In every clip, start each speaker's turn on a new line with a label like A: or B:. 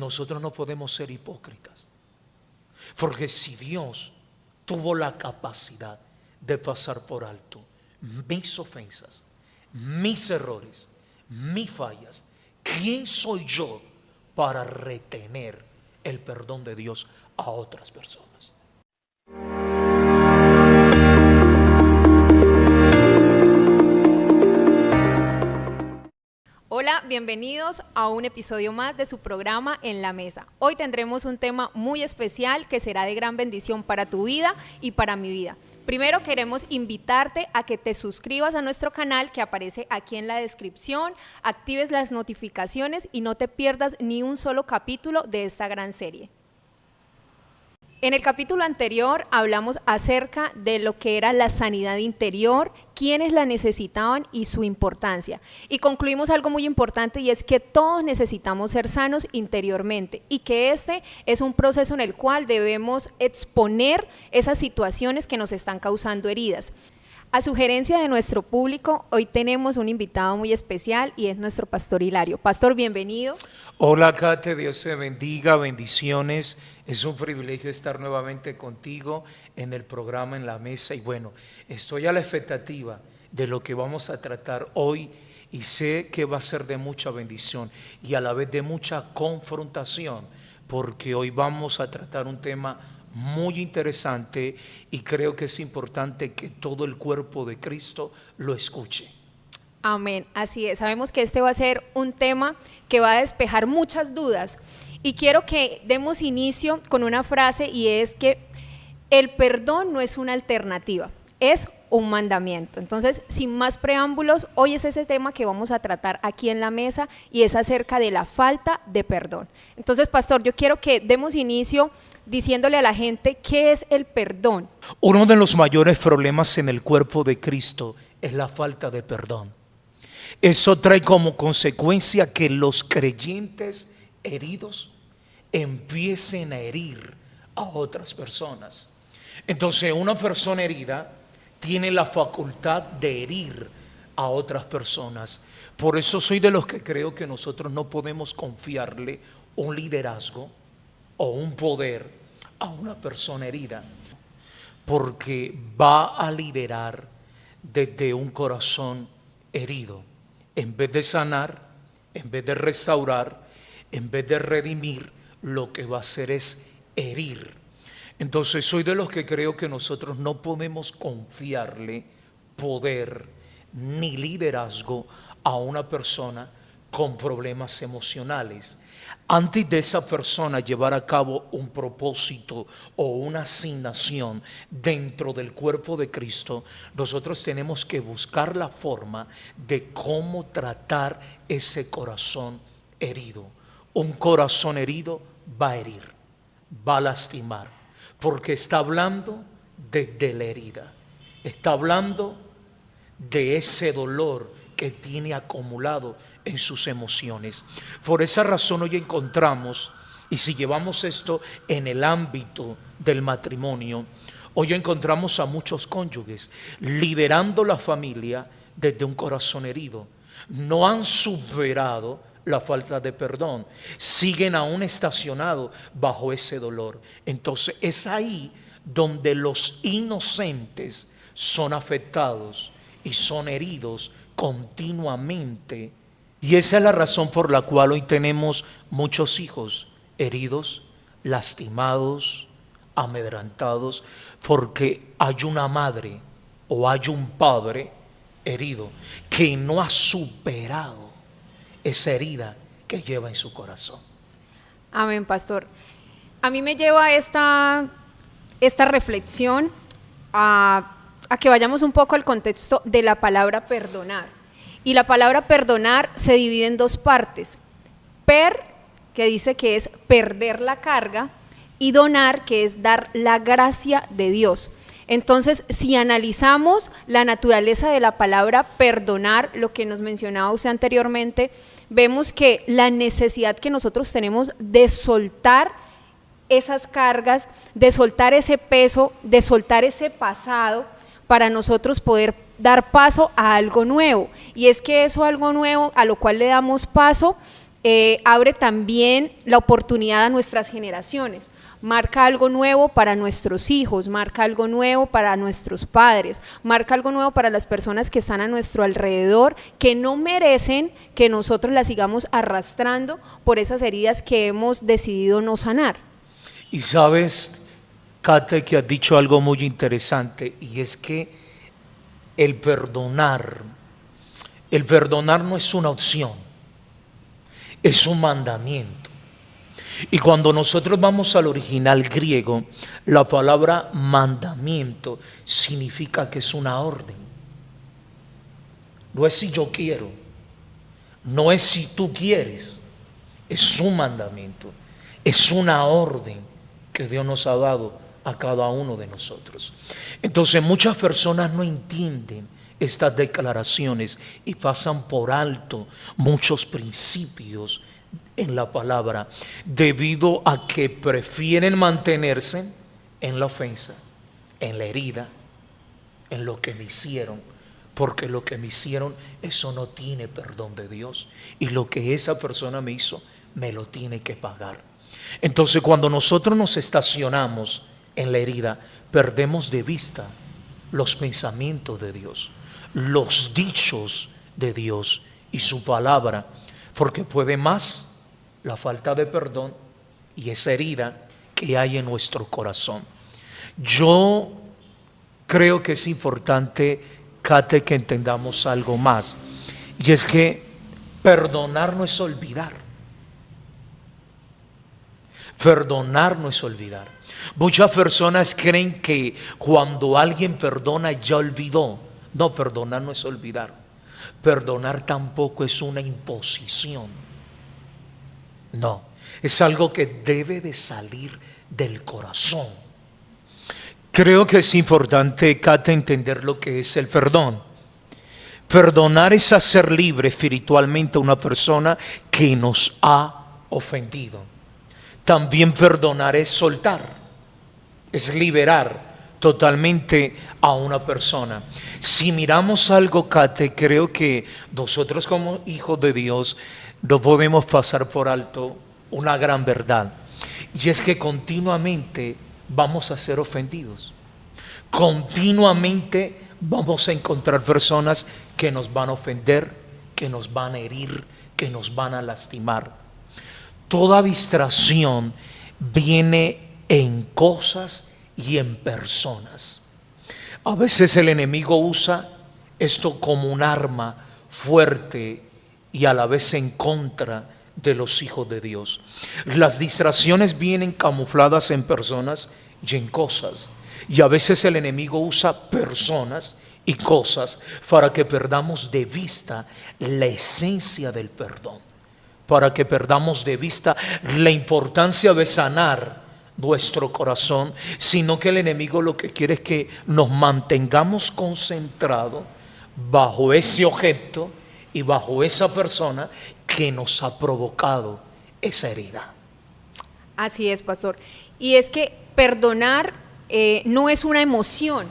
A: Nosotros no podemos ser hipócritas, porque si Dios tuvo la capacidad de pasar por alto mis ofensas, mis errores, mis fallas, ¿quién soy yo para retener el perdón de Dios a otras personas?
B: Hola, bienvenidos a un episodio más de su programa En la Mesa. Hoy tendremos un tema muy especial que será de gran bendición para tu vida y para mi vida. Primero queremos invitarte a que te suscribas a nuestro canal que aparece aquí en la descripción, actives las notificaciones y no te pierdas ni un solo capítulo de esta gran serie. En el capítulo anterior hablamos acerca de lo que era la sanidad interior, quiénes la necesitaban y su importancia. Y concluimos algo muy importante y es que todos necesitamos ser sanos interiormente y que este es un proceso en el cual debemos exponer esas situaciones que nos están causando heridas. A sugerencia de nuestro público, hoy tenemos un invitado muy especial y es nuestro pastor Hilario. Pastor, bienvenido.
A: Hola, Kate, Dios te bendiga, bendiciones. Es un privilegio estar nuevamente contigo en el programa En la Mesa. Y bueno, estoy a la expectativa de lo que vamos a tratar hoy y sé que va a ser de mucha bendición y a la vez de mucha confrontación, porque hoy vamos a tratar un tema muy interesante y creo que es importante que todo el cuerpo de Cristo lo escuche.
B: Amén, así es. Sabemos que este va a ser un tema que va a despejar muchas dudas y quiero que demos inicio con una frase y es que el perdón no es una alternativa, es un mandamiento. Entonces, sin más preámbulos, hoy es ese tema que vamos a tratar aquí en la mesa y es acerca de la falta de perdón. Entonces, pastor, yo quiero que demos inicio diciéndole a la gente qué es el perdón.
A: Uno de los mayores problemas en el cuerpo de Cristo es la falta de perdón. Eso trae como consecuencia que los creyentes heridos empiecen a herir a otras personas. Entonces, una persona herida tiene la facultad de herir a otras personas. Por eso soy de los que creo que nosotros no podemos confiarle un liderazgo o un poder a una persona herida, porque va a liderar desde un corazón herido. En vez de sanar, en vez de restaurar, en vez de redimir, lo que va a hacer es herir. Entonces soy de los que creo que nosotros no podemos confiarle poder ni liderazgo a una persona con problemas emocionales. Antes de esa persona llevar a cabo un propósito o una asignación dentro del cuerpo de Cristo, nosotros tenemos que buscar la forma de cómo tratar ese corazón herido. Un corazón herido va a herir, va a lastimar, porque está hablando desde la herida, está hablando de ese dolor que tiene acumulado en sus emociones. Por esa razón hoy encontramos, y si llevamos esto en el ámbito del matrimonio, hoy encontramos a muchos cónyuges liderando la familia desde un corazón herido. No han superado la falta de perdón, siguen aún estacionados bajo ese dolor. Entonces es ahí donde los inocentes son afectados y son heridos continuamente. Y esa es la razón por la cual hoy tenemos muchos hijos heridos, lastimados, amedrentados, porque hay una madre o hay un padre herido que no ha superado esa herida que lleva en su corazón.
B: Amén, pastor. A mí me lleva esta reflexión a que vayamos un poco al contexto de la palabra perdonar. Y la palabra perdonar se divide en dos partes. Que dice que es perder la carga, y donar, que es dar la gracia de Dios. Entonces, si analizamos la naturaleza de la palabra perdonar, lo que nos mencionaba usted anteriormente, vemos que la necesidad que nosotros tenemos de soltar esas cargas, de soltar ese peso, de soltar ese pasado, para nosotros poder dar paso a algo nuevo. Y es que eso algo nuevo a lo cual le damos paso abre también la oportunidad a nuestras generaciones. Marca algo nuevo para nuestros hijos, marca algo nuevo para nuestros padres, marca algo nuevo para las personas que están a nuestro alrededor, que no merecen que nosotros las sigamos arrastrando por esas heridas que hemos decidido no sanar.
A: Y sabes, Kate, que has dicho algo muy interesante, y es que el perdonar no es una opción, es un mandamiento. Y cuando nosotros vamos al original griego, la palabra mandamiento significa que es una orden. No es si yo quiero, no es si tú quieres, es un mandamiento, es una orden que Dios nos ha dado a cada uno de nosotros. Entonces muchas personas no entienden estas declaraciones y pasan por alto muchos principios en la palabra, debido a que prefieren mantenerse en la ofensa, en la herida, en lo que me hicieron, porque lo que me hicieron, eso no tiene perdón de Dios, y lo que esa persona me hizo, me lo tiene que pagar. Entonces cuando nosotros nos estacionamos en la herida, perdemos de vista los pensamientos de Dios, los dichos de Dios y su palabra, porque puede más la falta de perdón y esa herida que hay en nuestro corazón. Yo creo que es importante, Kate, que entendamos algo más, y es que perdonar no es olvidar. Perdonar no es olvidar. Muchas personas creen que cuando alguien perdona ya olvidó. No, perdonar no es olvidar. Perdonar tampoco es una imposición. No, es algo que debe de salir del corazón. Creo que es importante, Kate, entender lo que es el perdón. Perdonar es hacer libre espiritualmente a una persona que nos ha ofendido. También perdonar es soltar, es liberar totalmente a una persona. Si miramos algo, Kate, creo que nosotros como hijos de Dios no podemos pasar por alto una gran verdad, y es que continuamente vamos a ser ofendidos. Continuamente vamos a encontrar personas que nos van a ofender, que nos van a herir, que nos van a lastimar. Toda distracción viene en cosas y en personas. A veces el enemigo usa esto como un arma fuerte y a la vez en contra de los hijos de Dios. Las distracciones vienen camufladas en personas y en cosas, y a veces el enemigo usa personas y cosas para que perdamos de vista la esencia del perdón, para que perdamos de vista la importancia de sanar nuestro corazón, sino que el enemigo lo que quiere es que nos mantengamos concentrados bajo ese objeto y bajo esa persona que nos ha provocado esa herida.
B: Así es, pastor. Y es que perdonar no es una emoción,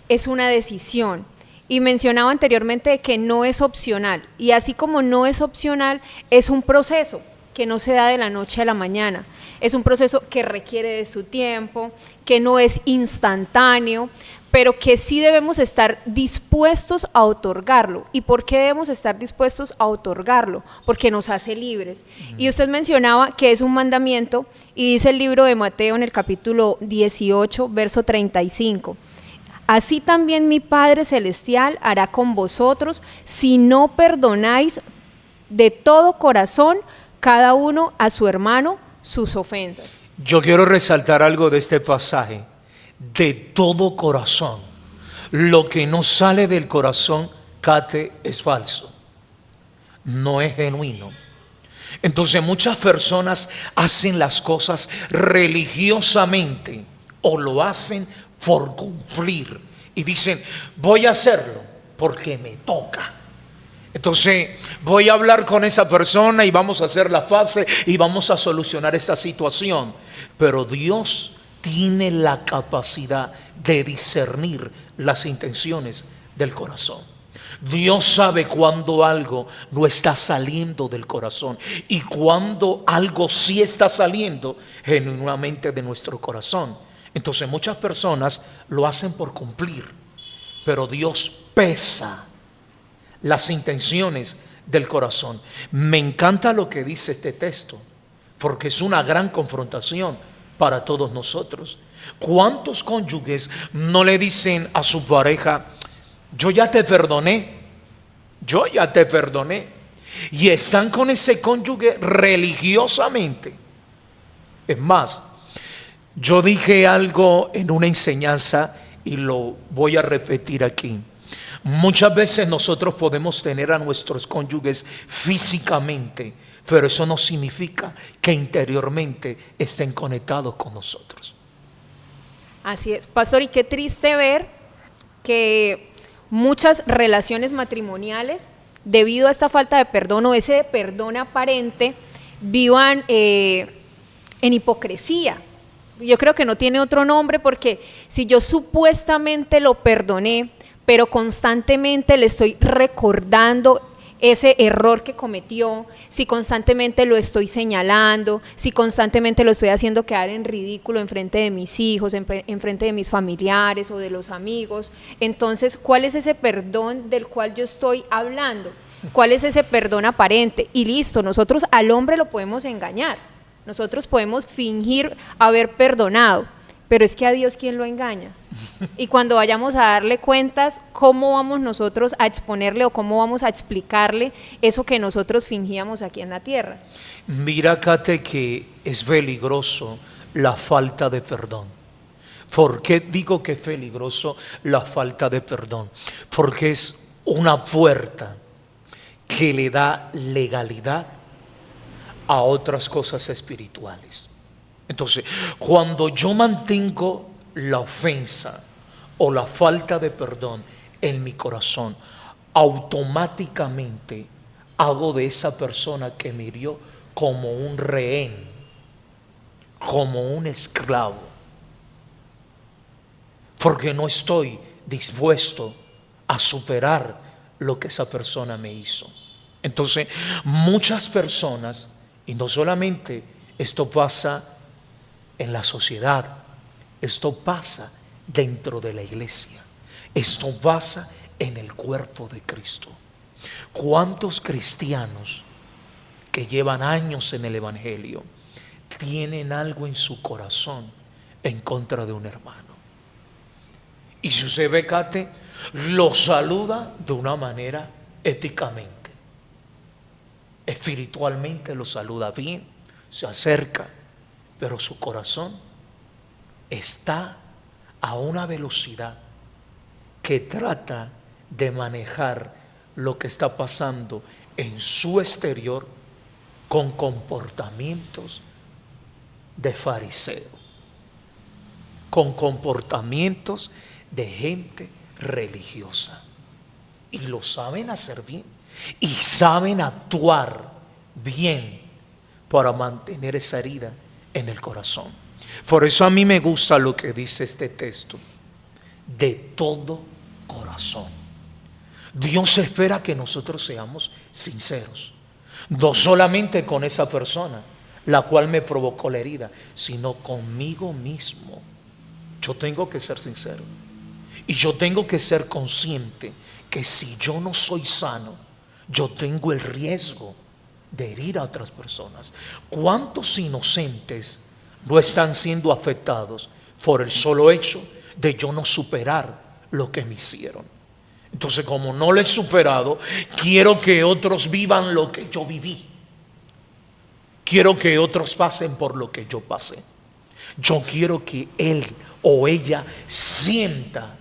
B: es una decisión. Y mencionaba anteriormente que no es opcional. Y así como no es opcional, es un proceso que no se da de la noche a la mañana. Es un proceso que requiere de su tiempo, que no es instantáneo, pero que sí debemos estar dispuestos a otorgarlo. ¿Y por qué debemos estar dispuestos a otorgarlo? Porque nos hace libres. Y usted mencionaba que es un mandamiento, y dice el libro de Mateo en el capítulo 18, verso 35. Así también mi Padre Celestial hará con vosotros si no perdonáis de todo corazón cada uno a su hermano sus ofensas.
A: Yo quiero resaltar algo de este pasaje. De todo corazón. Lo que no sale del corazón, Kate, es falso, no es genuino. Entonces muchas personas hacen las cosas religiosamente o lo hacen por cumplir y dicen, voy a hacerlo porque me toca. Entonces voy a hablar con esa persona y vamos a hacer las paces y vamos a solucionar esta situación. Pero Dios tiene la capacidad de discernir las intenciones del corazón. Dios sabe cuando algo no está saliendo del corazón y cuando algo sí está saliendo genuinamente de nuestro corazón. Entonces muchas personas lo hacen por cumplir, pero Dios pesa las intenciones del corazón. Me encanta lo que dice este texto, porque es una gran confrontación para todos nosotros. ¿Cuántos cónyuges no le dicen a su pareja: yo ya te perdoné, yo ya te perdoné? Y están con ese cónyuge religiosamente. Es más, yo dije algo en una enseñanza y lo voy a repetir aquí. Muchas veces nosotros podemos tener a nuestros cónyuges físicamente, pero eso no significa que interiormente estén conectados con nosotros.
B: Así es, pastor, y qué triste ver que muchas relaciones matrimoniales, debido a esta falta de perdón o ese perdón aparente, vivan en hipocresía. Yo creo que no tiene otro nombre, porque si yo supuestamente lo perdoné, pero constantemente le estoy recordando ese error que cometió, si constantemente lo estoy señalando, si constantemente lo estoy haciendo quedar en ridículo en frente de mis hijos, en frente de mis familiares o de los amigos, entonces, ¿cuál es ese perdón del cual yo estoy hablando? ¿Cuál es ese perdón aparente? Y listo, nosotros al hombre lo podemos engañar, nosotros podemos fingir haber perdonado, pero es que a Dios, ¿quién lo engaña? Y cuando vayamos a darle cuentas, ¿cómo vamos nosotros a exponerle o cómo vamos a explicarle eso que nosotros fingíamos aquí en la tierra?
A: Mira, Kate, que es peligroso la falta de perdón. ¿Por qué digo que es peligroso la falta de perdón? Porque es una puerta que le da legalidad a otras cosas espirituales. Entonces, cuando yo mantengo la ofensa o la falta de perdón en mi corazón, automáticamente hago de esa persona que me hirió como un rehén, como un esclavo, porque no estoy dispuesto a superar lo que esa persona me hizo. Entonces, muchas personas, y no solamente esto pasa en la sociedad, esto pasa dentro de la iglesia, esto pasa en el cuerpo de Cristo. ¿Cuántos cristianos que llevan años en el evangelio tienen algo en su corazón en contra de un hermano? Y si usted ve, Kate, lo saluda de una manera éticamente, espiritualmente lo saluda bien, se acerca, pero su corazón está a una velocidad que trata de manejar lo que está pasando en su exterior con comportamientos de fariseo, con comportamientos de gente religiosa, y lo saben hacer bien y saben actuar bien para mantener esa herida en el corazón. Por eso a mí me gusta lo que dice este texto: de todo corazón. Dios espera que nosotros seamos sinceros, no solamente con esa persona la cual me provocó la herida, sino conmigo mismo. Yo tengo que ser sincero y yo tengo que ser consciente que si yo no soy sano, yo tengo el riesgo de herir a otras personas. ¿Cuántos inocentes no están siendo afectados por el solo hecho de yo no superar lo que me hicieron? Entonces, como no lo he superado, quiero que otros vivan lo que yo viví. Quiero que otros pasen por lo que yo pasé. Yo quiero que él o ella sienta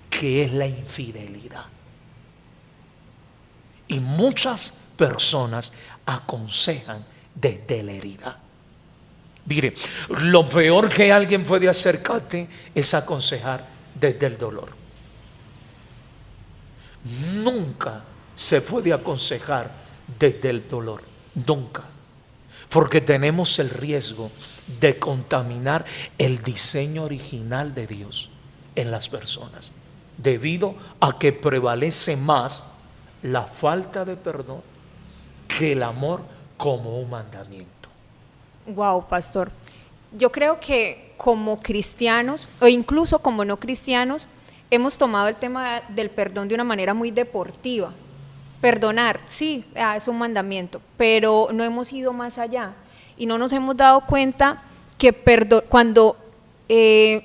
A: que es la infidelidad. Y muchas personas aconsejan desde la herida. Mire, lo peor que alguien puede acercarte es aconsejar desde el dolor. Nunca se puede aconsejar desde el dolor, nunca, porque tenemos el riesgo de contaminar el diseño original de Dios en las personas. debido a que prevalece más la falta de perdón que el amor como un mandamiento.
B: Wow, pastor. Yo creo que como cristianos o incluso como no cristianos hemos tomado el tema del perdón de una manera muy deportiva. Perdonar, sí, es un mandamiento, pero no hemos ido más allá y no nos hemos dado cuenta que cuando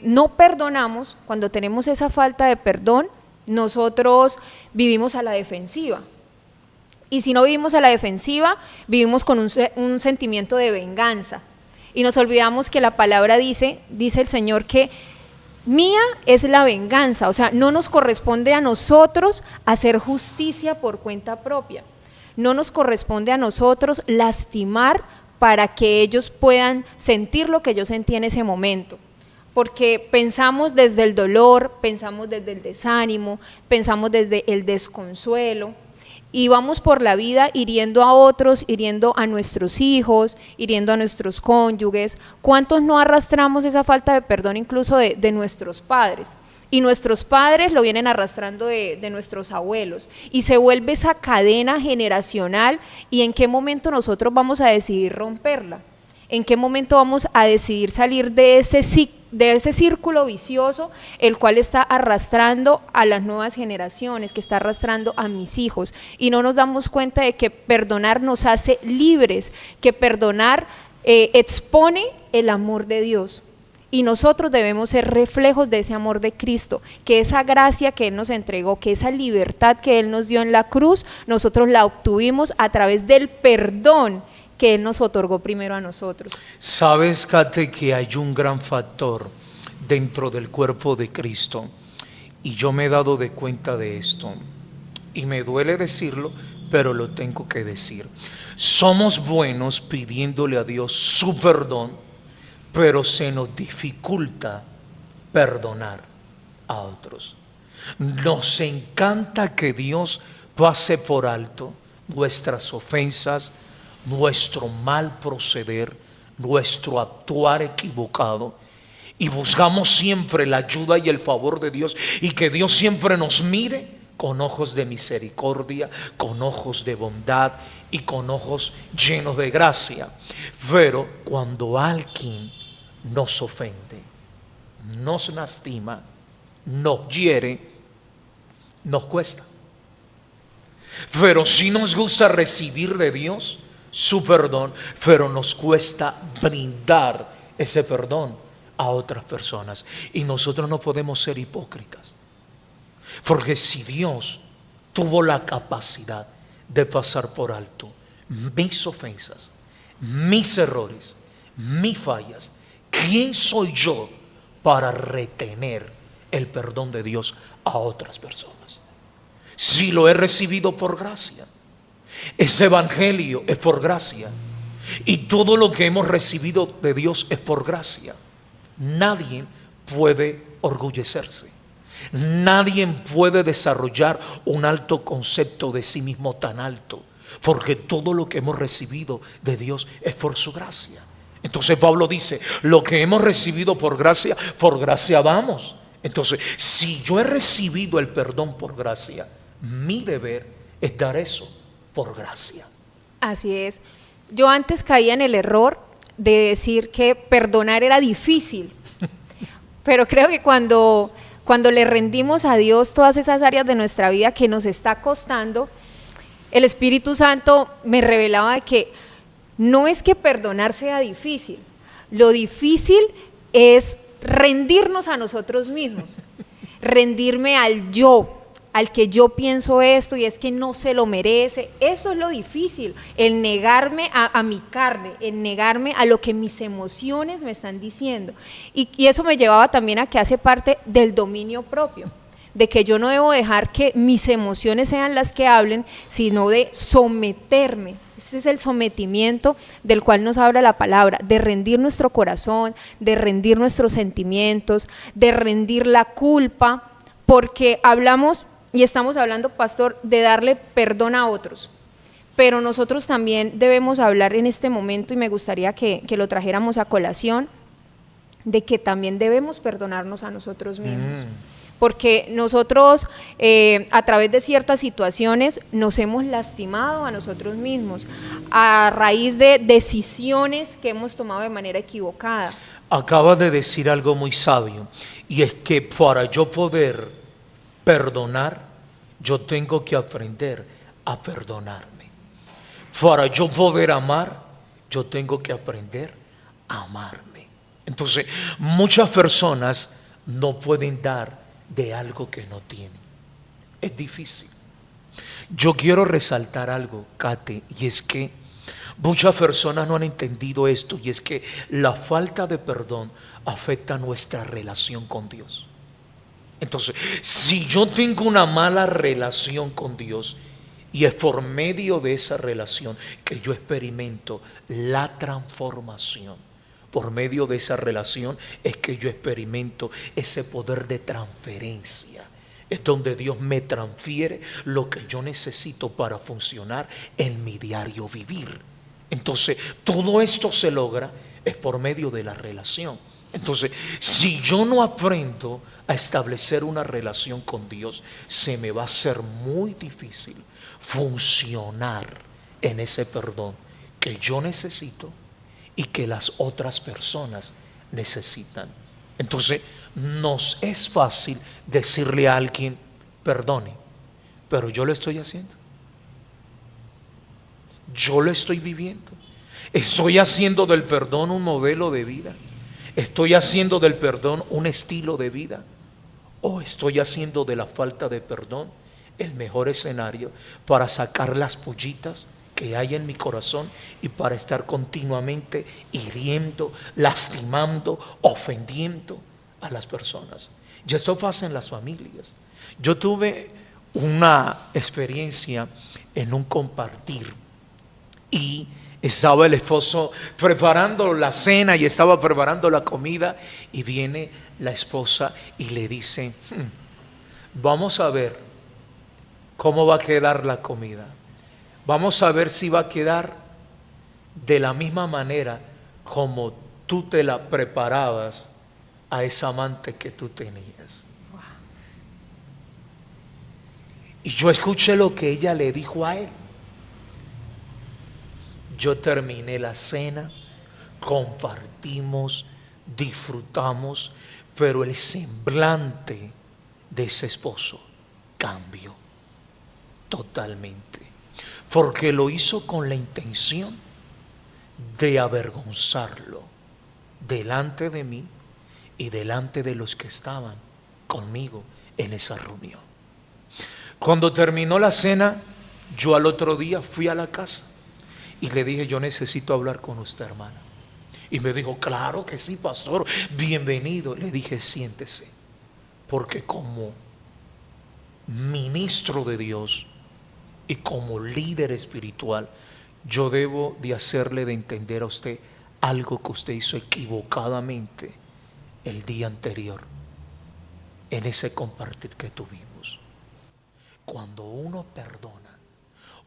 B: no perdonamos, cuando tenemos esa falta de perdón, nosotros vivimos a la defensiva. Y si no vivimos a la defensiva, vivimos con un sentimiento de venganza. Y nos olvidamos que la palabra dice el Señor que mía es la venganza, o sea, no nos corresponde a nosotros hacer justicia por cuenta propia. No nos corresponde a nosotros lastimar para que ellos puedan sentir lo que yo sentí en ese momento. Porque pensamos desde el dolor, pensamos desde el desánimo, pensamos desde el desconsuelo y vamos por la vida hiriendo a otros, hiriendo a nuestros hijos, hiriendo a nuestros cónyuges. ¿Cuántos no arrastramos esa falta de perdón incluso de nuestros padres? Y nuestros padres lo vienen arrastrando de nuestros abuelos y se vuelve esa cadena generacional. ¿Y en qué momento nosotros vamos a decidir romperla? ¿En qué momento vamos a decidir salir de ese círculo vicioso, el cual está arrastrando a las nuevas generaciones, que está arrastrando a mis hijos? Y no nos damos cuenta de que perdonar nos hace libres, que perdonar expone el amor de Dios. Y nosotros debemos ser reflejos de ese amor de Cristo, que esa gracia que Él nos entregó, que esa libertad que Él nos dio en la cruz, nosotros la obtuvimos a través del perdón que Él nos otorgó primero a nosotros.
A: Sabes, Kate, que hay un gran factor dentro del cuerpo de Cristo, y yo me he dado de cuenta de esto, y me duele decirlo, pero lo tengo que decir. Somos buenos pidiéndole a Dios su perdón, pero se nos dificulta perdonar a otros. Nos encanta que Dios pase por alto nuestras ofensas, nuestro mal proceder, nuestro actuar equivocado, y buscamos siempre la ayuda y el favor de Dios, y que Dios siempre nos mire con ojos de misericordia, con ojos de bondad y con ojos llenos de gracia. Pero cuando alguien nos ofende, nos lastima, nos hiere, nos cuesta. Pero sí nos gusta recibir de Dios su perdón, pero nos cuesta brindar ese perdón a otras personas. Y nosotros no podemos ser hipócritas, porque si Dios tuvo la capacidad de pasar por alto mis ofensas, mis errores, mis fallas, ¿quién soy yo para retener el perdón de Dios a otras personas? Si lo he recibido por gracia, ese evangelio es por gracia, y todo lo que hemos recibido de Dios es por gracia. Nadie puede orgullecerse, nadie puede desarrollar un alto concepto de sí mismo tan alto, porque todo lo que hemos recibido de Dios es por su gracia. Entonces Pablo dice, lo que hemos recibido por gracia vamos. Entonces, si yo he recibido el perdón por gracia, mi deber es dar eso por gracia.
B: Así es. Yo antes caía en el error de decir que perdonar era difícil, pero creo que cuando le rendimos a Dios todas esas áreas de nuestra vida que nos está costando, el Espíritu Santo me revelaba de que no es que perdonar sea difícil, lo difícil es rendirnos a nosotros mismos, rendirme al yo, al que yo pienso esto y es que no se lo merece. Eso es lo difícil, el negarme a mi carne, el negarme a lo que mis emociones me están diciendo. Y eso me llevaba también a que hace parte del dominio propio, de que yo no debo dejar que mis emociones sean las que hablen, sino de someterme. Ese es el sometimiento del cual nos habla la palabra, de rendir nuestro corazón, de rendir nuestros sentimientos, de rendir la culpa, porque hablamos y estamos hablando, pastor, de darle perdón a otros, pero nosotros también debemos hablar en este momento, y me gustaría que lo trajéramos a colación, de que también debemos perdonarnos a nosotros mismos. porque nosotros a través de ciertas situaciones nos hemos lastimado a nosotros mismos a raíz de decisiones que hemos tomado de manera equivocada.
A: Acaba de decir algo muy sabio, y es que para yo poder perdonar, yo tengo que aprender a perdonarme. Para yo poder amar, yo tengo que aprender a amarme. Entonces, muchas personas no pueden dar de algo que no tienen. Es difícil. Yo quiero resaltar algo, Kate, y es que muchas personas no han entendido esto, y es que la falta de perdón afecta nuestra relación con Dios. Entonces, si yo tengo una mala relación con Dios, y es por medio de esa relación que yo experimento la transformación, por medio de esa relación es que yo experimento ese poder de transferencia. Es donde Dios me transfiere lo que yo necesito para funcionar en mi diario vivir. Entonces, todo esto se logra es por medio de la relación. Entonces, si yo no aprendo a establecer una relación con Dios, se me va a hacer muy difícil funcionar en ese perdón que yo necesito y que las otras personas necesitan. Entonces, nos es fácil decirle a alguien, perdone, pero yo lo estoy haciendo. Yo lo estoy viviendo. Estoy haciendo del perdón un modelo de vida. Estoy haciendo del perdón un estilo de vida. O estoy haciendo de la falta de perdón el mejor escenario para sacar las pollitas que hay en mi corazón y para estar continuamente hiriendo, lastimando, ofendiendo a las personas. Y esto pasa en las familias. Yo tuve una experiencia en un compartir y estaba el esposo preparando la cena y estaba preparando la comida y viene la esposa y le dice, vamos a ver cómo va a quedar la comida. Vamos a ver si va a quedar de la misma manera como tú te la preparabas a esa amante que tú tenías. Y yo escuché lo que ella le dijo a él. Yo terminé la cena, compartimos, disfrutamos, pero el semblante de ese esposo cambió totalmente. Porque lo hizo con la intención de avergonzarlo delante de mí y delante de los que estaban conmigo en esa reunión. Cuando terminó la cena, yo al otro día fui a la casa y le dije, yo necesito hablar con usted, hermana. Y me dijo, claro que sí, pastor, bienvenido. Le dije, siéntese, porque como ministro de Dios y como líder espiritual, yo debo de hacerle de entender a usted algo que usted hizo equivocadamente el día anterior en ese compartir que tuvimos. Cuando uno perdona,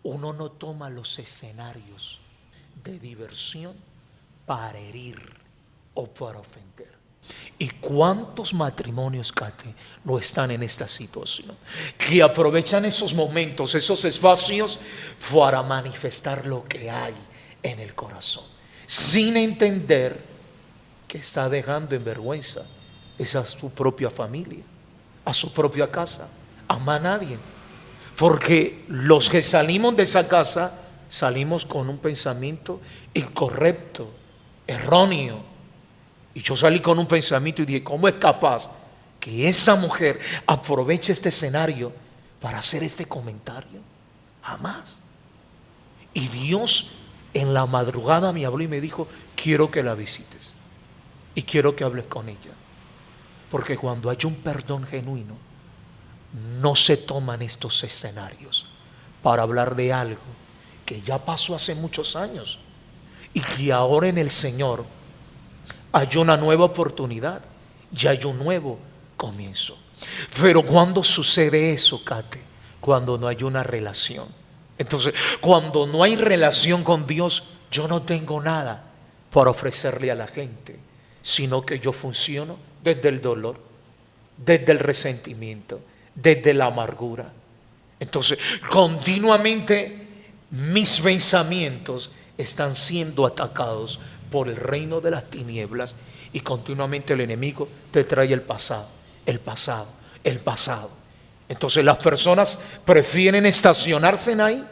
A: uno no toma los escenarios de diversión para herir o para ofender. ¿Y cuántos matrimonios, Kate, no están en esta situación? Que aprovechan esos momentos, esos espacios para manifestar lo que hay en el corazón, sin entender que está dejando en vergüenza esa a su propia familia, a su propia casa, a más nadie. Porque los que salimos de esa casa salimos con un pensamiento incorrecto, erróneo. Y yo salí con un pensamiento y dije, ¿cómo es capaz que esa mujer aproveche este escenario para hacer este comentario? Jamás. Y Dios en la madrugada me habló y me dijo, quiero que la visites y quiero que hables con ella. Porque cuando hay un perdón genuino, no se toman estos escenarios para hablar de algo que ya pasó hace muchos años y que ahora en el Señor hay una nueva oportunidad, ya hay un nuevo comienzo. Pero cuando sucede eso, Kate, cuando no hay una relación. Entonces, cuando no hay relación con Dios, yo no tengo nada para ofrecerle a la gente, sino que yo funciono desde el dolor, desde el resentimiento, desde la amargura. Entonces, continuamente mis pensamientos están siendo atacados por el reino de las tinieblas y continuamente el enemigo te trae el pasado, el pasado, el pasado. Entonces las personas prefieren estacionarse en ahí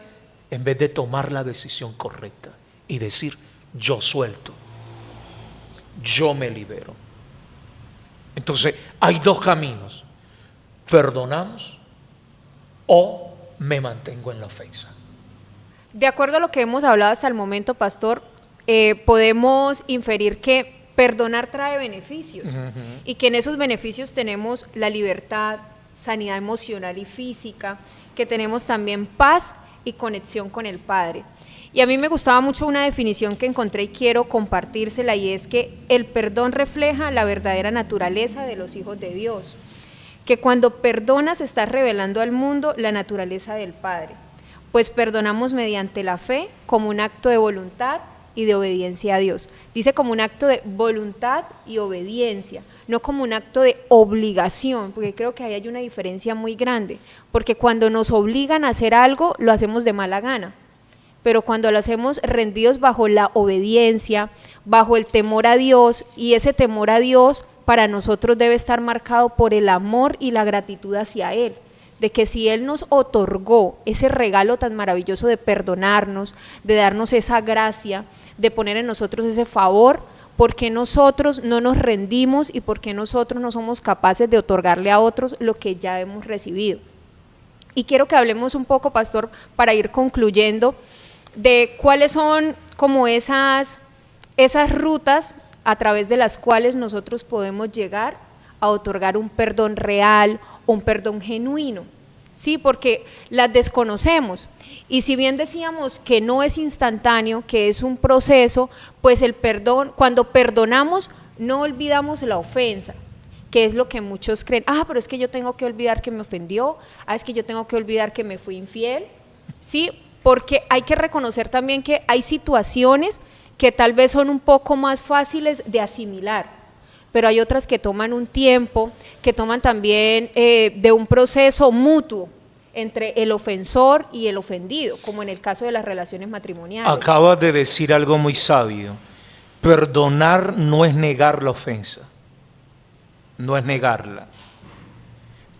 A: en vez de tomar la decisión correcta y decir: yo suelto, yo me libero. Entonces hay dos caminos: perdonamos o me mantengo en la ofensa.
B: De acuerdo a lo que hemos hablado hasta el momento, pastor, podemos inferir que perdonar trae beneficios y que en esos beneficios tenemos la libertad, sanidad emocional y física, que tenemos también paz y conexión con el Padre. Y a mí me gustaba mucho una definición que encontré y quiero compartírsela, y es que el perdón refleja la verdadera naturaleza de los hijos de Dios, que cuando perdonas estás revelando al mundo la naturaleza del Padre, pues perdonamos mediante la fe como un acto de voluntad y de obediencia a Dios. Dice como un acto de voluntad y obediencia, no como un acto de obligación, porque creo que ahí hay una diferencia muy grande, porque cuando nos obligan a hacer algo, lo hacemos de mala gana, pero cuando lo hacemos rendidos bajo la obediencia, bajo el temor a Dios, y ese temor a Dios para nosotros debe estar marcado por el amor y la gratitud hacia Él, de que si Él nos otorgó ese regalo tan maravilloso de perdonarnos, de darnos esa gracia, de poner en nosotros ese favor, ¿por qué nosotros no nos rendimos y por qué nosotros no somos capaces de otorgarle a otros lo que ya hemos recibido? Y quiero que hablemos un poco, pastor, para ir concluyendo, de cuáles son como esas rutas a través de las cuales nosotros podemos llegar a otorgar un perdón real, un perdón genuino, ¿sí? Porque las desconocemos, y si bien decíamos que no es instantáneo, que es un proceso, pues el perdón, cuando perdonamos, no olvidamos la ofensa, que es lo que muchos creen: pero es que yo tengo que olvidar que me ofendió, es que yo tengo que olvidar que me fui infiel, ¿sí? Porque hay que reconocer también que hay situaciones que tal vez son un poco más fáciles de asimilar, pero hay otras que toman un tiempo, que toman también de un proceso mutuo entre el ofensor y el ofendido, como en el caso de las relaciones matrimoniales.
A: Acabas de decir algo muy sabio: perdonar no es negar la ofensa, no es negarla.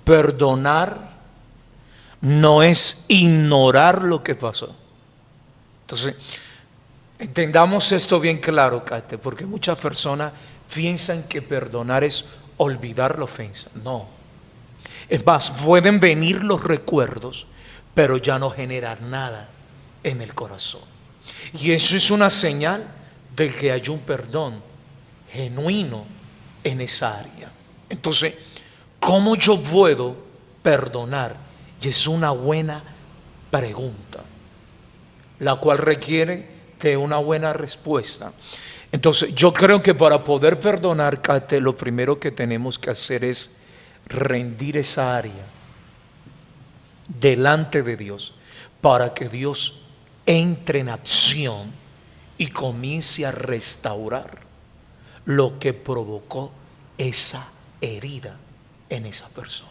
A: Perdonar no es ignorar lo que pasó. Entonces, entendamos esto bien claro, Kate, porque muchas personas piensan que perdonar es olvidar la ofensa. No. Es más, pueden venir los recuerdos, pero ya no generar nada en el corazón. Y eso es una señal de que hay un perdón genuino en esa área. Entonces, ¿cómo yo puedo perdonar? Y es una buena pregunta, la cual requiere de una buena respuesta. Entonces, yo creo que para poder perdonar, Kate, lo primero que tenemos que hacer es rendir esa área delante de Dios, para que Dios entre en acción y comience a restaurar lo que provocó esa herida en esa persona.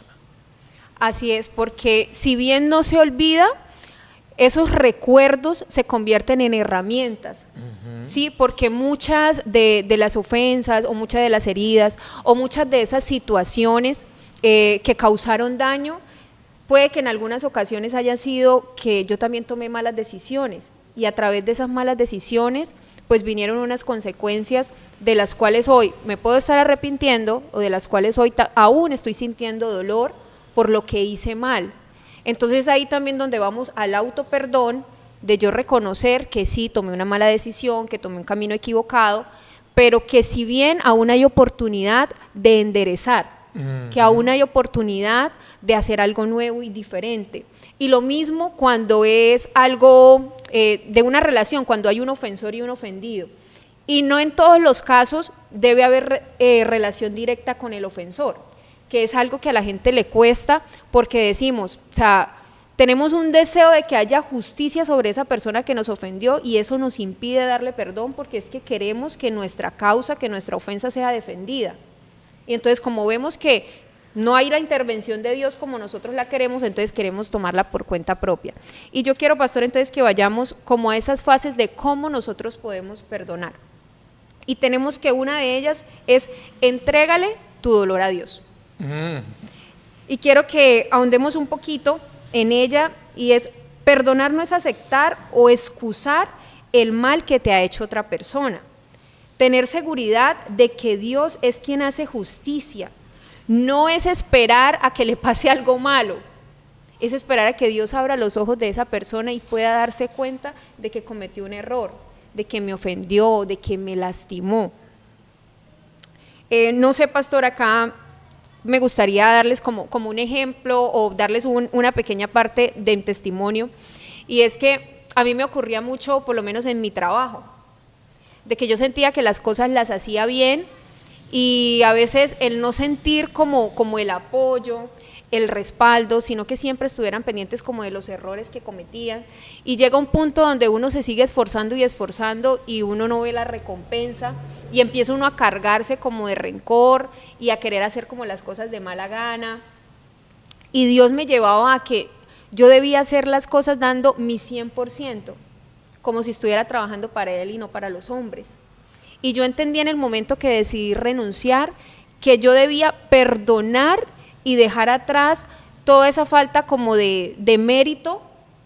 B: Así es, porque si bien no se olvida, esos recuerdos se convierten en herramientas, ¿sí? Porque muchas de las ofensas, o muchas de las heridas, o muchas de esas situaciones que causaron daño, puede que en algunas ocasiones haya sido que yo también tomé malas decisiones, y a través de esas malas decisiones pues vinieron unas consecuencias de las cuales hoy me puedo estar arrepintiendo, o de las cuales hoy aún estoy sintiendo dolor por lo que hice mal. Entonces ahí también donde vamos al autoperdón, de yo reconocer que sí, tomé una mala decisión, que tomé un camino equivocado, pero que si bien aún hay oportunidad de enderezar, que aún hay oportunidad de hacer algo nuevo y diferente. Y lo mismo cuando es algo de una relación, cuando hay un ofensor y un ofendido. Y no en todos los casos debe haber relación directa con el ofensor, que es algo que a la gente le cuesta, porque decimos, o sea, tenemos un deseo de que haya justicia sobre esa persona que nos ofendió, y eso nos impide darle perdón, porque es que queremos que nuestra causa, que nuestra ofensa sea defendida. Y entonces, como vemos que No hay la intervención de Dios como nosotros la queremos, entonces queremos tomarla por cuenta propia. Y yo quiero, pastor, entonces que vayamos como a esas fases de cómo nosotros podemos perdonar. Y tenemos que una de ellas es entrégale tu dolor a Dios. Y quiero que ahondemos un poquito en ella, y es: perdonar no es aceptar o excusar el mal que te ha hecho otra persona. Tener seguridad de que Dios es quien hace justicia. No es esperar a que le pase algo malo, es esperar a que Dios abra los ojos de esa persona y pueda darse cuenta de que cometió un error, de que me ofendió, de que me lastimó. No sé, pastor, acá me gustaría darles como un ejemplo o darles una pequeña parte de mi testimonio, y es que a mí me ocurría mucho, por lo menos en mi trabajo, de que yo sentía que las cosas las hacía bien, y a veces el no sentir como el apoyo, el respaldo, sino que siempre estuvieran pendientes como de los errores que cometían, y llega un punto donde uno se sigue esforzando y uno no ve la recompensa, y empieza uno a cargarse como de rencor y a querer hacer como las cosas de mala gana, y Dios me llevaba a que yo debía hacer las cosas dando mi 100%, como si estuviera trabajando para Él y no para los hombres. Y yo entendí en el momento que decidí renunciar que yo debía perdonar y dejar atrás toda esa falta como de mérito,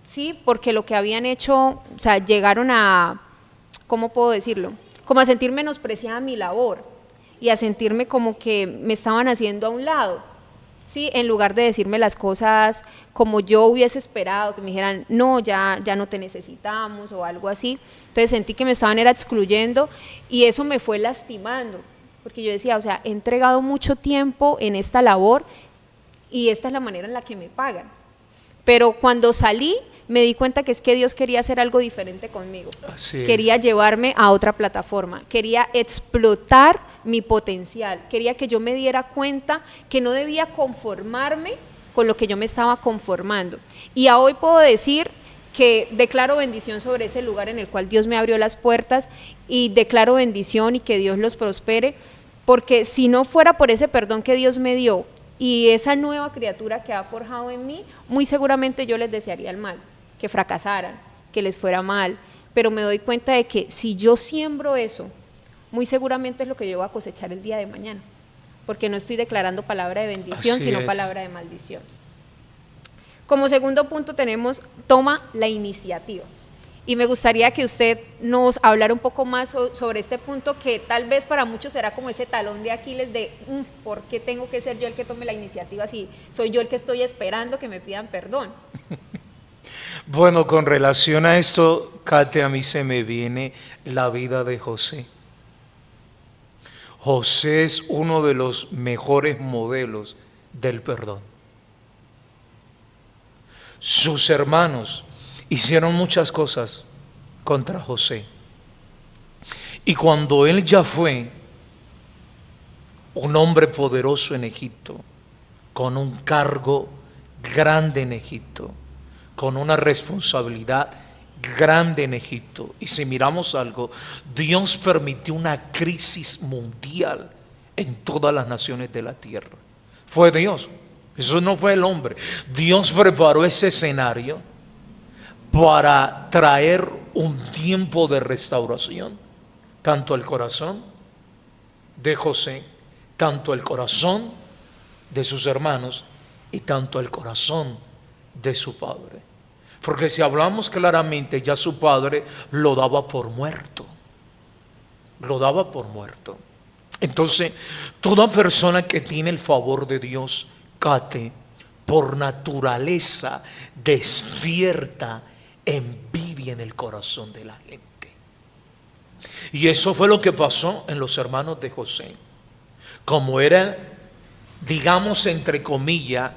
B: ¿sí? Porque lo que habían hecho, o sea, llegaron a, ¿cómo puedo decirlo? Como a sentir menospreciada mi labor y a sentirme como que me estaban haciendo a un lado, ¿sí? En lugar de decirme las cosas como yo hubiese esperado, que me dijeran, no, ya no te necesitamos o algo así. Entonces sentí que me estaban excluyendo, y eso me fue lastimando, porque yo decía, o sea, he entregado mucho tiempo en esta labor y esta es la manera en la que me pagan. Pero cuando salí me di cuenta que es que Dios quería hacer algo diferente conmigo. Quería llevarme a otra plataforma, quería explotar mi potencial, quería que yo me diera cuenta que no debía conformarme con lo que yo me estaba conformando. Y a hoy puedo decir que declaro bendición sobre ese lugar en el cual Dios me abrió las puertas, y declaro bendición y que Dios los prospere, porque si no fuera por ese perdón que Dios me dio y esa nueva criatura que ha forjado en mí, muy seguramente yo les desearía el mal, que fracasaran, que les fuera mal, pero me doy cuenta de que si yo siembro eso, muy seguramente es lo que yo voy a cosechar el día de mañana, porque no estoy declarando palabra de bendición, sino palabra de maldición. Como segundo punto tenemos, toma la iniciativa. Y me gustaría que usted nos hablara un poco más sobre este punto, que tal vez para muchos será como ese talón de Aquiles de ¿por qué tengo que ser yo el que tome la iniciativa si soy yo el que estoy esperando que me pidan perdón?
A: Bueno, con relación a esto, Kate, a mí se me viene la vida de José. José es uno de los mejores modelos del perdón. Sus hermanos hicieron muchas cosas contra José. Y cuando él ya fue un hombre poderoso en Egipto, con un cargo grande en Egipto, con una responsabilidad grande en Egipto, y si miramos algo, Dios permitió una crisis mundial en todas las naciones de la tierra. Fue Dios, eso no fue el hombre. Dios preparó ese escenario para traer un tiempo de restauración, tanto al corazón de José, tanto al corazón de sus hermanos y tanto al corazón de su padre. Porque si hablamos claramente, ya su padre lo daba por muerto. Lo daba por muerto. Entonces, toda persona que tiene el favor de Dios, Kate, por naturaleza despierta envidia en el corazón de la gente. Y eso fue lo que pasó en los hermanos de José. Como era, digamos entre comillas,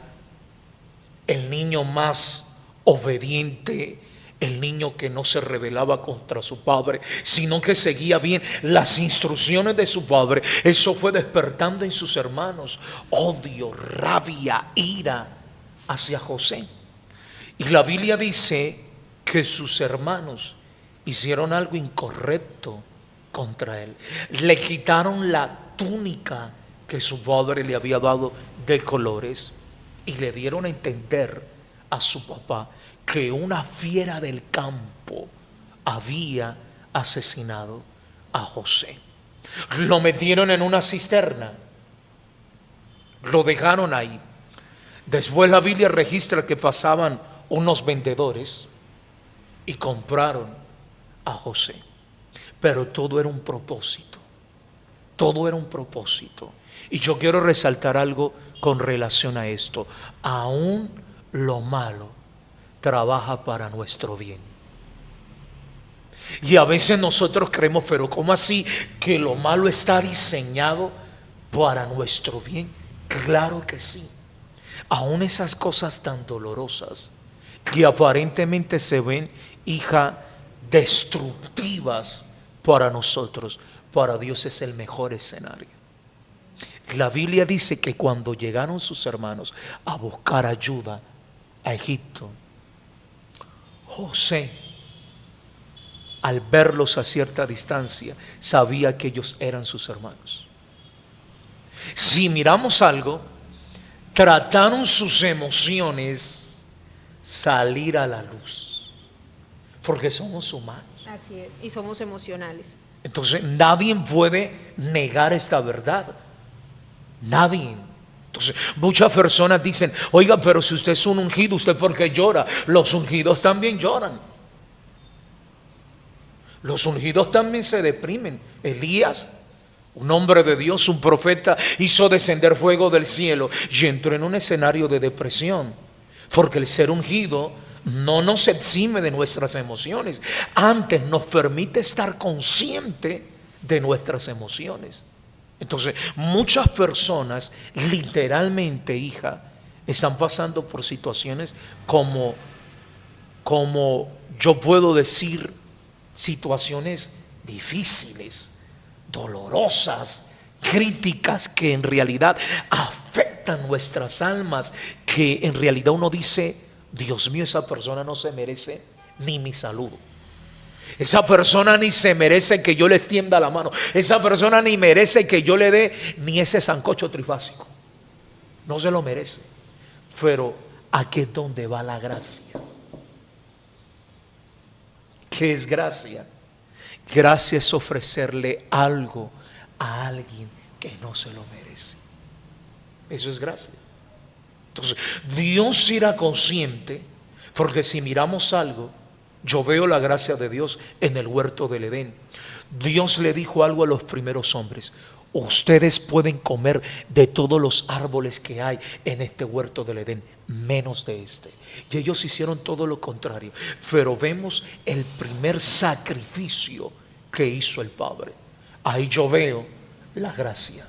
A: el niño más obediente, el niño que no se rebelaba contra su padre, sino que seguía bien las instrucciones de su padre, eso fue despertando en sus hermanos odio, rabia, ira hacia José. Y la Biblia dice que sus hermanos hicieron algo incorrecto contra él. Le quitaron la túnica que su padre le había dado de colores, y le dieron a entender a su papá que una fiera del campo había asesinado a José. Lo metieron en una cisterna, lo dejaron ahí. Después la Biblia registra que pasaban unos vendedores y compraron a José. Pero todo era un propósito, todo era un propósito. Y yo quiero resaltar algo con relación a esto. Aún lo malo trabaja para nuestro bien. Y a veces nosotros creemos, pero ¿cómo así que lo malo está diseñado para nuestro bien? Claro que sí. Aún esas cosas tan dolorosas que aparentemente se ven, hija, destructivas para nosotros, para Dios es el mejor escenario. La Biblia dice que cuando llegaron sus hermanos a buscar ayuda a Egipto, José, al verlos a cierta distancia, sabía que ellos eran sus hermanos. Si miramos algo, trataron sus emociones salir a la luz, porque somos humanos.
B: Así es, y somos emocionales.
A: Entonces nadie puede negar esta verdad. Nadie. Entonces muchas personas dicen, oiga, pero si usted es un ungido, ¿usted por qué llora? Los ungidos también lloran. Los ungidos también se deprimen. Elías, un hombre de Dios, un profeta, hizo descender fuego del cielo y entró en un escenario de depresión, porque el ser ungido no nos exime de nuestras emociones, antes nos permite estar consciente de nuestras emociones. Entonces muchas personas literalmente, hija, están pasando por situaciones como yo puedo decir, situaciones difíciles, dolorosas, críticas, que en realidad afectan nuestras almas, que en realidad uno dice, Dios mío, esa persona no se merece ni mi saludo. Esa persona ni se merece que yo le extienda la mano. Esa persona ni merece que yo le dé ni ese sancocho trifásico. No se lo merece. Pero aquí es donde va la gracia. ¿Qué es gracia? Gracia es ofrecerle algo a alguien que no se lo merece. Eso es gracia. Entonces, Dios era consciente, porque si miramos algo, yo veo la gracia de Dios en el huerto del Edén. Dios le dijo algo a los primeros hombres: ustedes pueden comer de todos los árboles que hay en este huerto del Edén, menos de este. Y ellos hicieron todo lo contrario. Pero vemos el primer sacrificio que hizo el Padre. Ahí yo veo la gracia.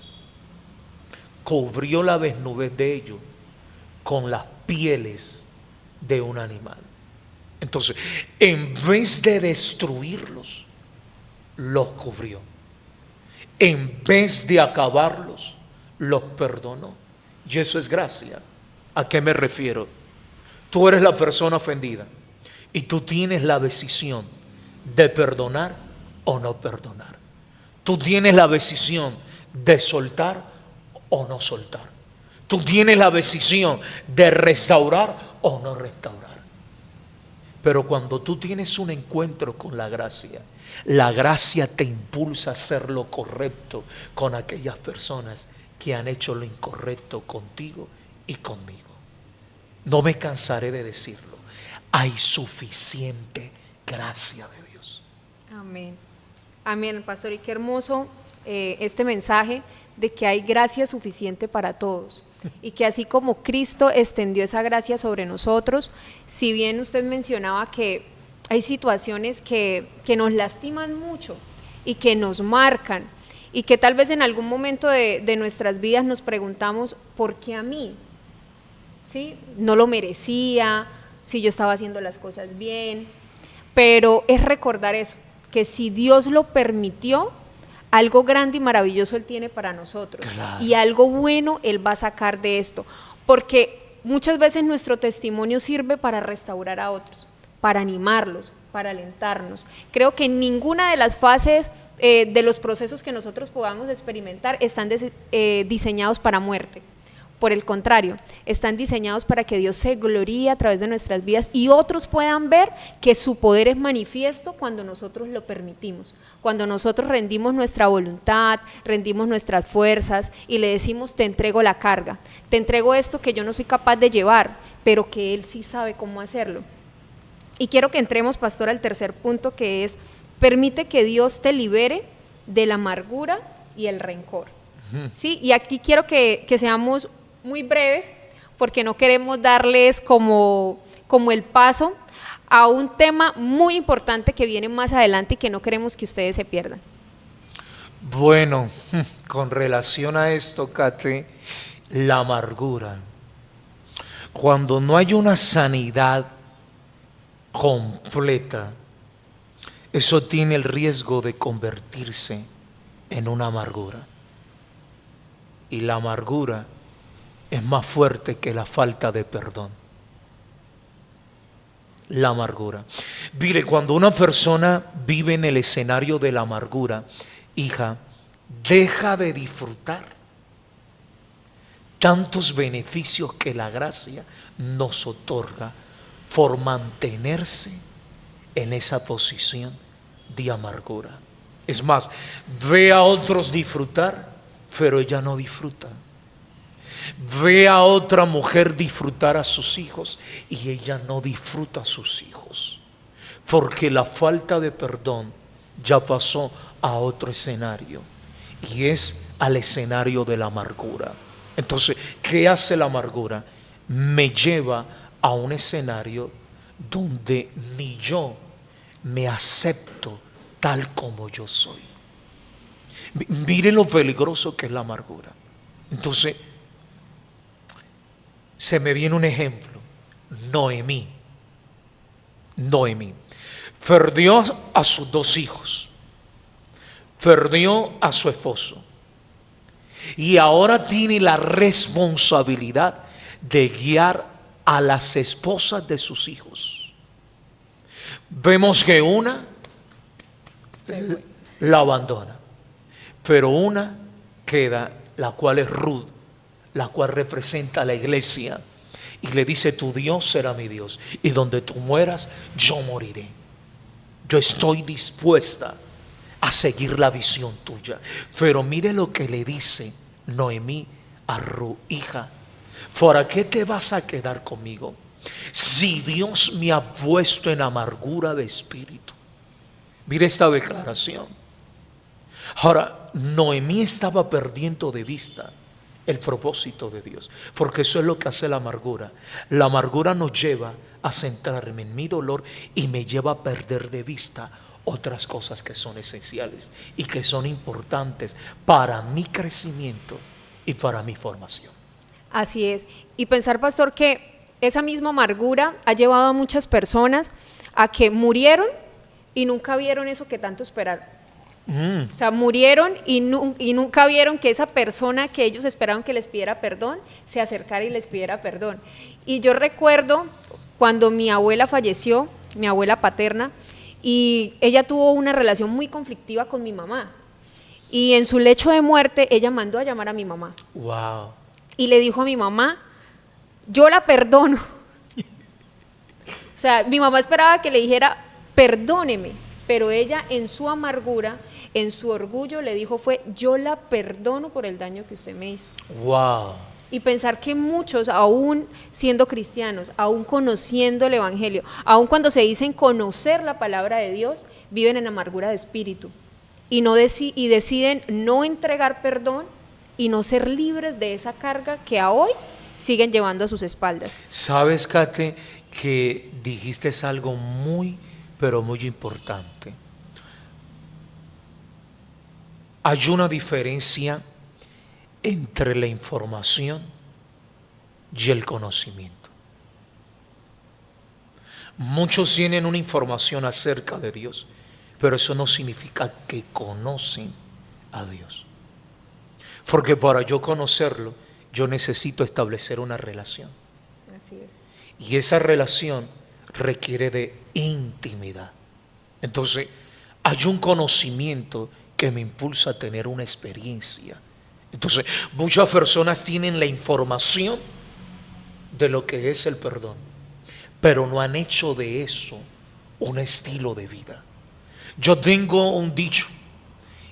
A: Cubrió la desnudez de ellos con las pieles de un animal. Entonces, en vez de destruirlos, los cubrió. En vez de acabarlos, los perdonó. Y eso es gracia. ¿A qué me refiero? Tú eres la persona ofendida y tú tienes la decisión de perdonar o no perdonar. Tú tienes la decisión de soltar o no soltar. Tú tienes la decisión de restaurar o no restaurar. Pero cuando tú tienes un encuentro con la gracia te impulsa a hacer lo correcto con aquellas personas que han hecho lo incorrecto contigo y conmigo. No me cansaré de decirlo. Hay suficiente gracia de Dios.
B: Amén. Amén, pastor. Y qué hermoso este mensaje de que hay gracia suficiente para todos. Y que así como Cristo extendió esa gracia sobre nosotros, si bien usted mencionaba que hay situaciones que nos lastiman mucho y que nos marcan, y que tal vez en algún momento de nuestras vidas nos preguntamos, ¿por qué a mí? ¿Sí? No lo merecía, si yo estaba haciendo las cosas bien, pero es recordar eso, que si Dios lo permitió, algo grande y maravilloso Él tiene para nosotros. Claro. Y algo bueno Él va a sacar de esto, porque muchas veces nuestro testimonio sirve para restaurar a otros, para animarlos, para alentarnos. Creo que en ninguna de las fases de los procesos que nosotros podamos experimentar están diseñados para muerte. Por el contrario, están diseñados para que Dios se gloríe a través de nuestras vidas y otros puedan ver que su poder es manifiesto cuando nosotros lo permitimos, cuando nosotros rendimos nuestra voluntad, rendimos nuestras fuerzas y le decimos: te entrego la carga, te entrego esto que yo no soy capaz de llevar, pero que Él sí sabe cómo hacerlo. Y quiero que entremos, pastor, al tercer punto, que es: permite que Dios te libere de la amargura y el rencor. ¿Sí? Y aquí quiero que seamos muy breves, porque no queremos darles como el paso a un tema muy importante que viene más adelante y que no queremos que ustedes se pierdan.
A: Bueno, con relación a esto, Kate, la amargura. Cuando no hay una sanidad completa, eso tiene el riesgo de convertirse en una amargura. Y la amargura es más fuerte que la falta de perdón. La amargura. Mire, cuando una persona vive en el escenario de la amargura, hija, deja de disfrutar tantos beneficios que la gracia nos otorga por mantenerse en esa posición de amargura. Es más, ve a otros disfrutar, pero ella no disfruta. Ve a otra mujer disfrutar a sus hijos y ella no disfruta a sus hijos, porque la falta de perdón ya pasó a otro escenario y es al escenario de la amargura. Entonces, ¿qué hace la amargura? Me lleva a un escenario donde ni yo me acepto tal como yo soy. Miren lo peligroso que es la amargura. Entonces, se me viene un ejemplo. Noemí perdió a sus 2 hijos, perdió a su esposo y ahora tiene la responsabilidad de guiar a las esposas de sus hijos. Vemos que una la abandona, pero una queda, la cual es Ruth, la cual representa a la iglesia, y le dice: tu Dios será mi Dios, y donde tú mueras, yo moriré. Yo estoy dispuesta a seguir la visión tuya. Pero mire lo que le dice Noemí a Ruth: hija, ¿para qué te vas a quedar conmigo si Dios me ha puesto en amargura de espíritu? Mire esta declaración. Ahora, Noemí estaba perdiendo de vista el propósito de Dios, porque eso es lo que hace la amargura. La amargura nos lleva a centrarme en mi dolor y me lleva a perder de vista otras cosas que son esenciales y que son importantes para mi crecimiento y para mi formación.
B: Así es. Y pensar, pastor, que esa misma amargura ha llevado a muchas personas a que murieron y nunca vieron eso que tanto esperaron. O sea, murieron y nunca vieron que esa persona que ellos esperaban que les pidiera perdón se acercara y les pidiera perdón. Y yo recuerdo cuando mi abuela falleció, mi abuela paterna, y ella tuvo una relación muy conflictiva con mi mamá. Y en su lecho de muerte ella mandó a llamar a mi mamá.
A: Wow.
B: Y le dijo a mi mamá: yo la perdono. O sea, mi mamá esperaba que le dijera: perdóneme, pero ella en su amargura, en su orgullo, le dijo fue: yo la perdono por el daño que usted me hizo.
A: Wow.
B: Y pensar que muchos, aún siendo cristianos, aún conociendo el evangelio, aún cuando se dicen conocer la palabra de Dios, viven en amargura de espíritu y deciden no entregar perdón y no ser libres de esa carga que a hoy siguen llevando a sus espaldas.
A: Sabes, Kate, que dijiste algo muy, pero muy importante. Hay una diferencia entre la información y el conocimiento. Muchos tienen una información acerca de Dios, pero eso no significa que conocen a Dios. Porque para yo conocerlo, yo necesito establecer una relación.
B: Así es.
A: Y esa relación requiere de intimidad. Entonces, hay un conocimiento que me impulsa a tener una experiencia. Entonces, muchas personas tienen la información de lo que es el perdón, pero no han hecho de eso un estilo de vida. Yo tengo un dicho,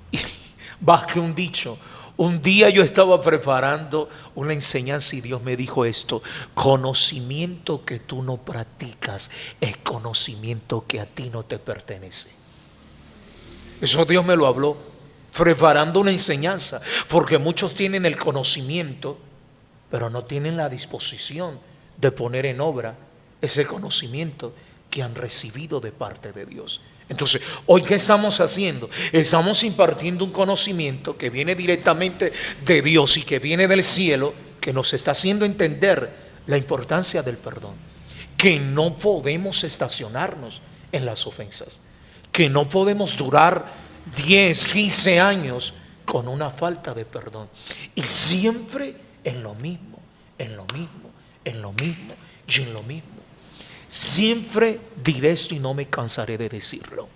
A: y más que un dicho, un día yo estaba preparando una enseñanza y Dios me dijo esto: conocimiento que tú no practicas es conocimiento que a ti no te pertenece. Eso Dios me lo habló preparando una enseñanza, porque muchos tienen el conocimiento, pero no tienen la disposición de poner en obra ese conocimiento que han recibido de parte de Dios. Entonces, hoy, ¿qué estamos haciendo? Estamos impartiendo un conocimiento que viene directamente de Dios y que viene del cielo, que nos está haciendo entender la importancia del perdón, que no podemos estacionarnos en las ofensas, que no podemos durar 10, 15 años con una falta de perdón, y siempre en lo mismo, en lo mismo, en lo mismo y en lo mismo. Siempre diré esto y no me cansaré de decirlo.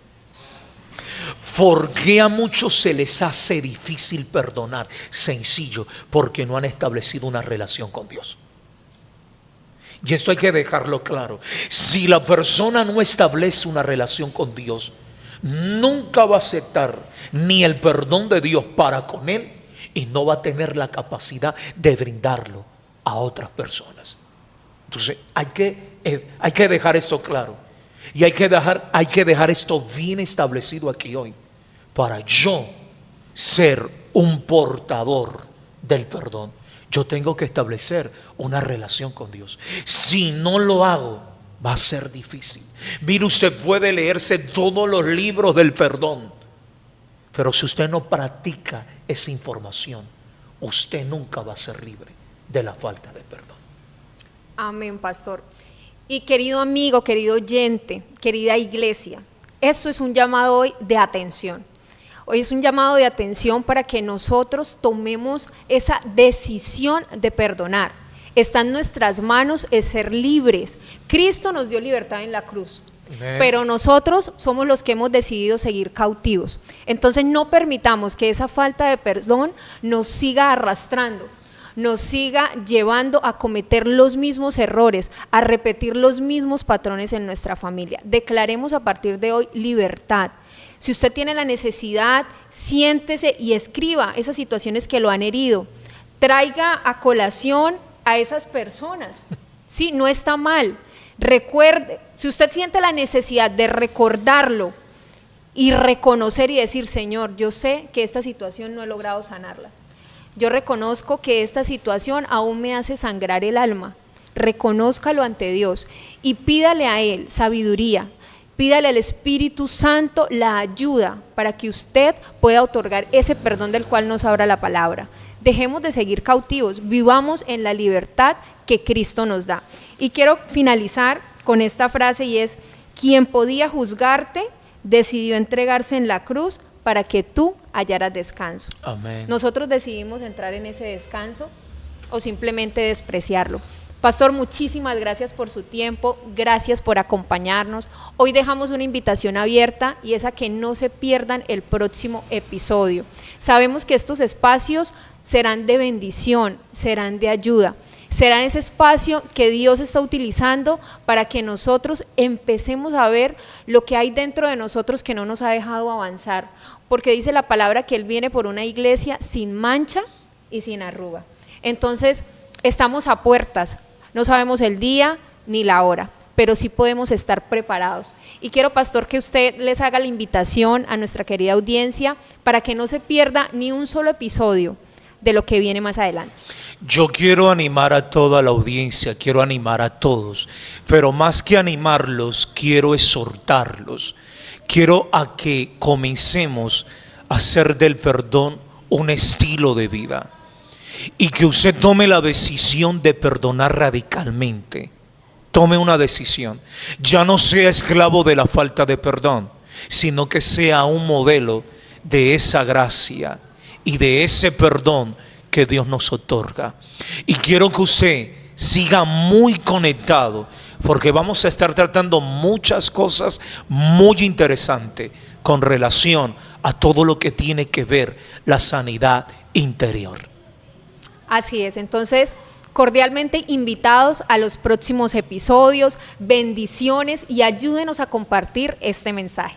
A: ¿Por qué a muchos se les hace difícil perdonar? Sencillo, porque no han establecido una relación con Dios. Y esto hay que dejarlo claro. Si la persona no establece una relación con Dios, nunca va a aceptar ni el perdón de Dios para con él, y no va a tener la capacidad de brindarlo a otras personas. Entonces hay que dejar esto claro, y hay que dejar esto bien establecido aquí hoy. Para yo ser un portador del perdón, yo tengo que establecer una relación con Dios. Si no lo hago, va a ser difícil. Mire, usted puede leerse todos los libros del perdón, pero si usted no practica esa información, usted nunca va a ser libre de la falta de perdón.
B: Amén, pastor. Y querido amigo, querido oyente, querida iglesia, esto es un llamado hoy de atención. Hoy es un llamado de atención para que nosotros tomemos esa decisión de perdonar. Está en nuestras manos el ser libres. Cristo nos dio libertad en la cruz. Amén. Pero nosotros somos los que hemos decidido seguir cautivos. Entonces no permitamos que esa falta de perdón nos siga arrastrando, nos siga llevando a cometer los mismos errores, a repetir los mismos patrones en nuestra familia. Declaremos a partir de hoy libertad. Si usted tiene la necesidad, siéntese y escriba esas situaciones que lo han herido. Traiga a colación a esas personas. Sí, no está mal. Recuerde, si usted siente la necesidad de recordarlo y reconocer y decir: Señor, yo sé que esta situación no he logrado sanarla. Yo reconozco que esta situación aún me hace sangrar el alma. Reconózcalo ante Dios y pídale a Él sabiduría. Pídale al Espíritu Santo la ayuda para que usted pueda otorgar ese perdón del cual nos habla la palabra. Dejemos de seguir cautivos, vivamos en la libertad que Cristo nos da. Y quiero finalizar con esta frase, y es: quien podía juzgarte decidió entregarse en la cruz para que tú hallaras descanso. Amén. Nosotros decidimos entrar en ese descanso o simplemente despreciarlo. Pastor, muchísimas gracias por su tiempo, gracias por acompañarnos. Hoy dejamos una invitación abierta, y es a que no se pierdan el próximo episodio. Sabemos que estos espacios serán de bendición, serán de ayuda, serán ese espacio que Dios está utilizando para que nosotros empecemos a ver lo que hay dentro de nosotros que no nos ha dejado avanzar, porque dice la palabra que Él viene por una iglesia sin mancha y sin arruga. Entonces, estamos a puertas. No sabemos el día ni la hora, pero sí podemos estar preparados. Y quiero, pastor, que usted les haga la invitación a nuestra querida audiencia para que no se pierda ni un solo episodio de lo que viene más adelante.
A: Yo quiero animar a toda la audiencia, quiero animar a todos, pero más que animarlos, quiero exhortarlos. Quiero a que comencemos a hacer del perdón un estilo de vida. Y que usted tome la decisión de perdonar radicalmente. Tome una decisión. Ya no sea esclavo de la falta de perdón, sino que sea un modelo de esa gracia y de ese perdón que Dios nos otorga. Y quiero que usted siga muy conectado, porque vamos a estar tratando muchas cosas muy interesantes con relación a todo lo que tiene que ver la sanidad interior.
B: Así es, entonces cordialmente invitados a los próximos episodios, bendiciones y ayúdenos a compartir este mensaje.